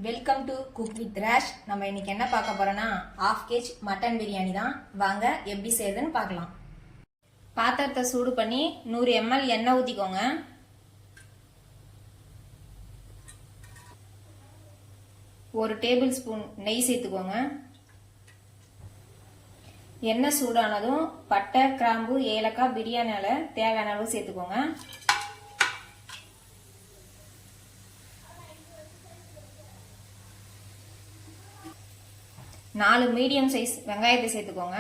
Welcome to cook with ரேஷ். நம்ம இன்னைக்கு என்ன பார்க்க போறோம்னா ½ kg மட்டன் பிரியாணி தான். வாங்க எப்படி செய்யுதுன்னு பார்க்கலாம். பாத்திரத்தை சூடு பண்ணி 100 ml எண்ணெய் ஊற்றிக்கோங்க. ஒரு டேபிள் ஸ்பூன் நெய் சேர்த்துக்கோங்க. எண்ணெய் சூடானதும் பட்டை, கிராம்பு, ஏலக்காய், பிரியாணி இலை தேவையான அளவு சேர்த்துக்கோங்க. நாலு மீடியம் சைஸ் வெங்காயத்தை சேர்த்துக்கோங்க.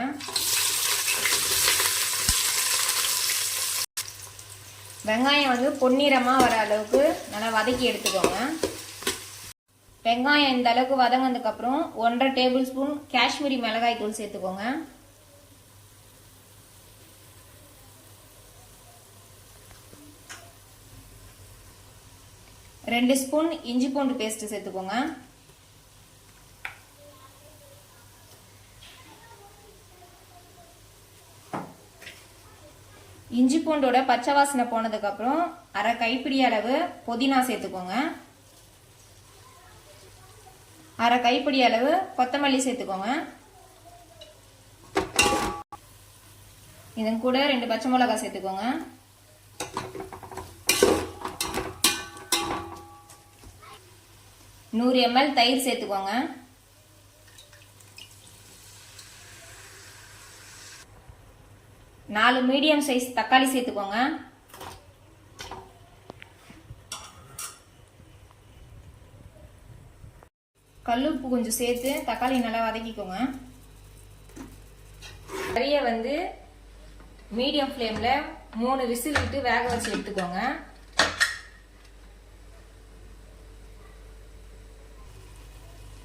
வெங்காயம் பொன்னிறமா வர அளவுக்கு நல்லா வதக்கி எடுத்துக்கோங்க. வெங்காயம் இந்த அளவுக்கு வதங்கினதுக்கு அப்புறம் 1.5 டேபிள் ஸ்பூன் காஷ்மீரி மிளகாய் தூள் சேர்த்துக்கோங்க. ரெண்டு ஸ்பூன் இஞ்சி பூண்டு பேஸ்ட் சேர்த்துக்கோங்க. இஞ்சி பூண்டோட பச்சை வாசனை போனதுக்கு அப்புறம் அரை கைப்பிடி அளவு புதினா சேர்த்துக்கோங்க. அரை கைப்பிடி அளவு கொத்தமல்லி சேர்த்துக்கோங்க. இதன் கூட 2 பச்சை மிளகாய் சேர்த்துக்கோங்க. நூறு ml தயிர் சேர்த்துக்கோங்க. நாலு மீடியம் சைஸ் தக்காளி சேர்த்துக்கோங்க. கல்லுப்பு கொஞ்சம் சேர்த்து தக்காளி நல்லா வதக்கிக்கோங்க. கறியை மீடியம் ஃப்ளேம்ல 3 விசில் விட்டு வேக வச்சு எடுத்துக்கோங்க.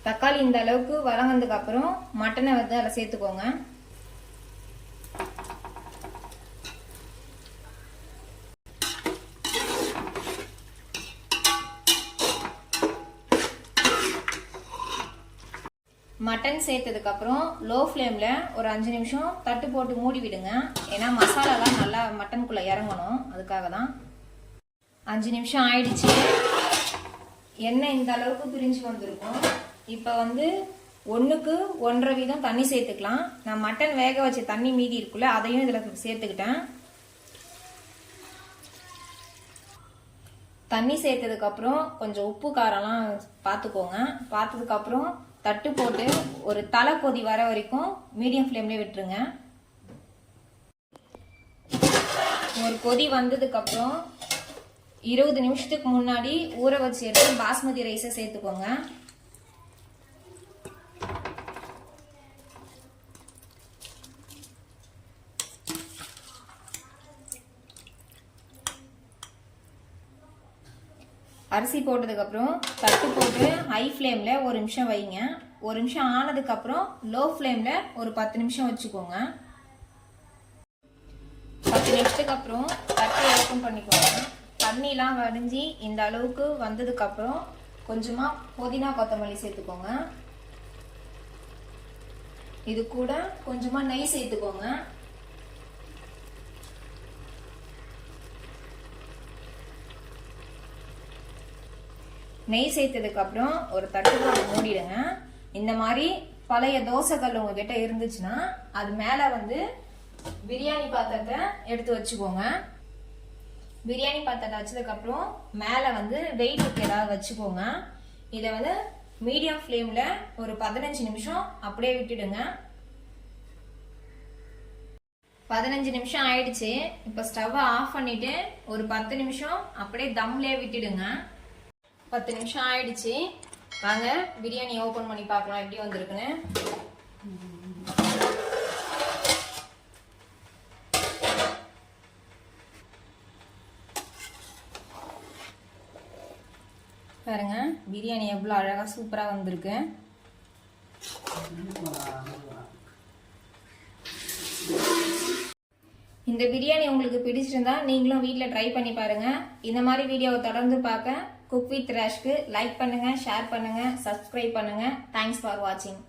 தக்காளி இந்த அளவுக்கு வதங்கினதுக்கு அப்புறம் மட்டனை அதில் சேர்த்துக்கோங்க. மட்டன் சேர்த்ததுக்கு அப்புறம் லோ ஃப்ளேம்ல ஒரு 5 நிமிஷம் தட்டு போட்டு மூடி விடுங்க. ஏன்னா மசாலாலாம் நல்லா மட்டனுக்குள்ள இறங்கணும், அதுக்காக தான். 5 நிமிஷம் ஆயிடுச்சு. எண்ணெய் இந்த அளவுக்கு பிரிஞ்சு வந்திருக்கும். இப்போ 1க்கு 1.5 வீதம் தண்ணி சேர்த்துக்கலாம். நான் மட்டன் வேக வச்ச தண்ணி மீதி இருக்குல்ல, அதையும் இதில் சேர்த்துக்கிட்டேன். தண்ணி சேர்த்ததுக்கு அப்புறம் கொஞ்சம் உப்பு காரம்லாம் பார்த்துக்கோங்க. பார்த்ததுக்கு அப்புறம் தட்டு போட்டு ஒரு தலை கொதி வர வரைக்கும் மீடியம் ஃப்ளேம்ல விட்டுருங்க. ஒரு கொதி வந்ததுக்கு அப்புறம் 20 நிமிஷத்துக்கு முன்னாடி ஊற வச்சு எடுத்து பாஸ்மதி ரைஸை சேர்த்துக்கோங்க. அரிசி போட்டதுக்கு அப்புறம் தட்டு போட்டு ஹை ஃப்ளேம்ல 1 நிமிஷம் வைங்க. 1 நிமிஷம் ஆனதுக்கு அப்புறம் லோ ஃப்ளேம்ல ஒரு 10 நிமிஷம் வச்சுக்கோங்க. 10 நிமிஷத்துக்கு அப்புறம் தட்டை ஓப்பன் பண்ணிக்கோங்க. தண்ணிலாம் வடிஞ்சு இந்த அளவுக்கு வந்ததுக்கு அப்புறம் கொஞ்சமா புதினா கொத்தமல்லி சேர்த்துக்கோங்க. இது கூட கொஞ்சமா நெய் சேர்த்துக்கோங்க. நெய் சேர்த்ததுக்கு அப்புறம் ஒரு தட்டு போட்டு மூடிடுங்க. இந்த மாதிரி பழைய தோசைக்கல் உங்ககிட்ட இருந்துச்சுன்னா அது மேல பிரியாணி பாத்திரத்தை எடுத்து வச்சுக்கோங்க. பிரியாணி பாத்திரத்தை வச்சதுக்கு அப்புறம் மேல வெயிட்டுக்கு ஏதாவது வச்சுக்கோங்க. இதை மீடியம் ஃப்ளேம்ல ஒரு 15 நிமிஷம் அப்படியே விட்டுடுங்க. 15 நிமிஷம் ஆயிடுச்சு. இப்ப ஸ்டவ் ஆஃப் பண்ணிட்டு ஒரு 10 நிமிஷம் அப்படியே தம்லயே விட்டுடுங்க. 10 நிமிஷம் ஆயிடுச்சு. வாங்க பிரியாணி ஓபன் பண்ணி பார்க்கலாம் எப்படி வந்திருக்குன்னு. பாருங்க பிரியாணி எவ்வளவு அழகா சூப்பரா வந்திருக்கு. இந்த பிரியாணி உங்களுக்கு பிடிச்சிருந்தா நீங்களும் வீட்டில் ட்ரை பண்ணி பாருங்க. இந்த மாதிரி வீடியோவை தொடர்ந்து பார்க்க குக் வித் ரேஷ்க்கு லைக் பண்ணுங்க, ஷேர் பண்ணுங்க, சப்ஸ்கிரைப் பண்ணுங்க. தேங்க்ஸ் ஃபார் வாட்சிங்.